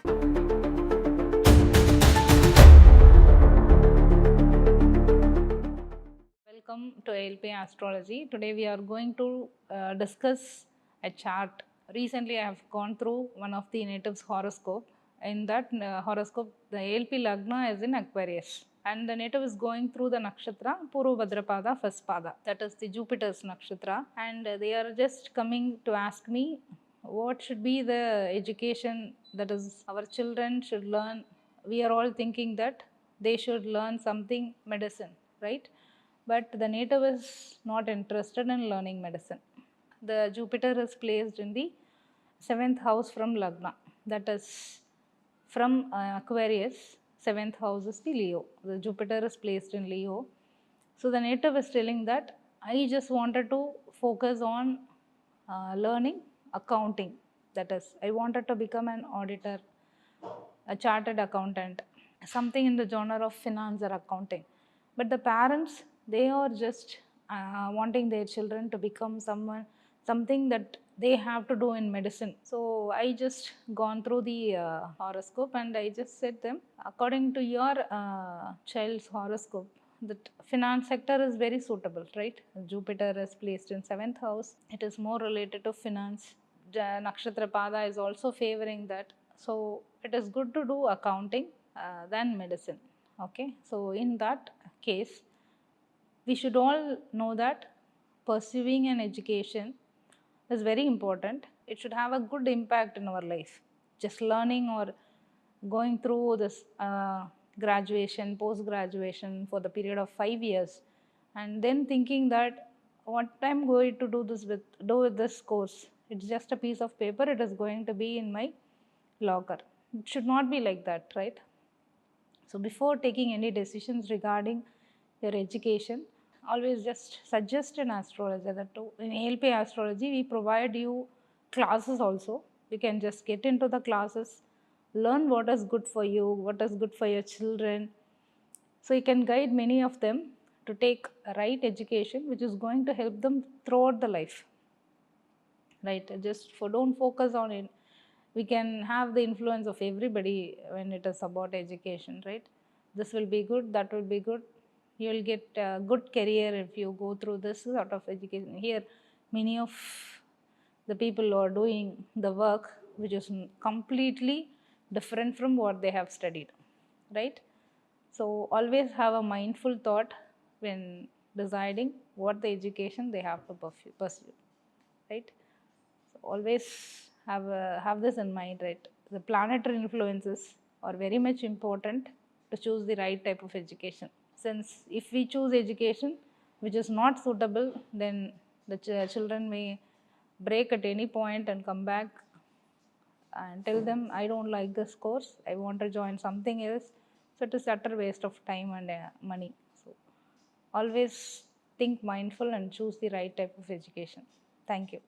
Welcome to ALP Astrology. Today we are going to discuss a chart. Recently I have gone through one of the natives' horoscope. In that horoscope, the ALP Lagna is in Aquarius. And the native is going through the nakshatra Purva Bhadrapada first pada. That is the Jupiter's nakshatra. And they are just coming to ask me what should be the education that is our children should learn. We are all thinking that they should learn something medicine, right? But the native is not interested in learning medicine. The Jupiter is placed in the 7th house from Lagna, that is from Aquarius. 7th house is the Leo. The Jupiter is placed in Leo. So the native is telling that I just wanted to focus on learning accounting. That is, I wanted to become an auditor, a chartered accountant, something in the genre of finance or accounting. But the parents, they are just wanting their children to become something that they have to do in medicine. So I just gone through the horoscope and I just said them, according to your child's horoscope, that finance sector is very suitable, right? Jupiter is placed in 7th house. It is more related to finance. Nakshatra Pada is also favoring that. So it is good to do accounting than medicine. Okay, so in that case, we should all know that pursuing an education is very important. It should have a good impact in our life. Just learning or going through this graduation, post graduation for the period of 5 years, and then thinking that what I'm going to do with this course. It's just a piece of paper. It is going to be in my locker. It should not be like that, right? So before taking any decisions regarding your education, always just suggest an astrologer that in ALP astrology we provide you classes also. You can just get into the classes, learn what is good for you, what is good for your children. So you can guide many of them to take a right education which is going to help them throughout the life. Right? Just don't focus on it. We can have the influence of everybody when it is about education, right? This will be good, that will be good. You will get a good career if you go through this sort of education. Here, many of the people who are doing the work which is completely different from what they have studied, right? So always have a mindful thought when deciding what the education they have to pursue, right? So always have this in mind, right? The planetary influences are very much important to choose the right type of education. Since if we choose education which is not suitable, then the children may break at any point and come back and tell them, I don't like this course, I want to join something else. So it is utter waste of time and money. So always think mindful and choose the right type of education. Thank you.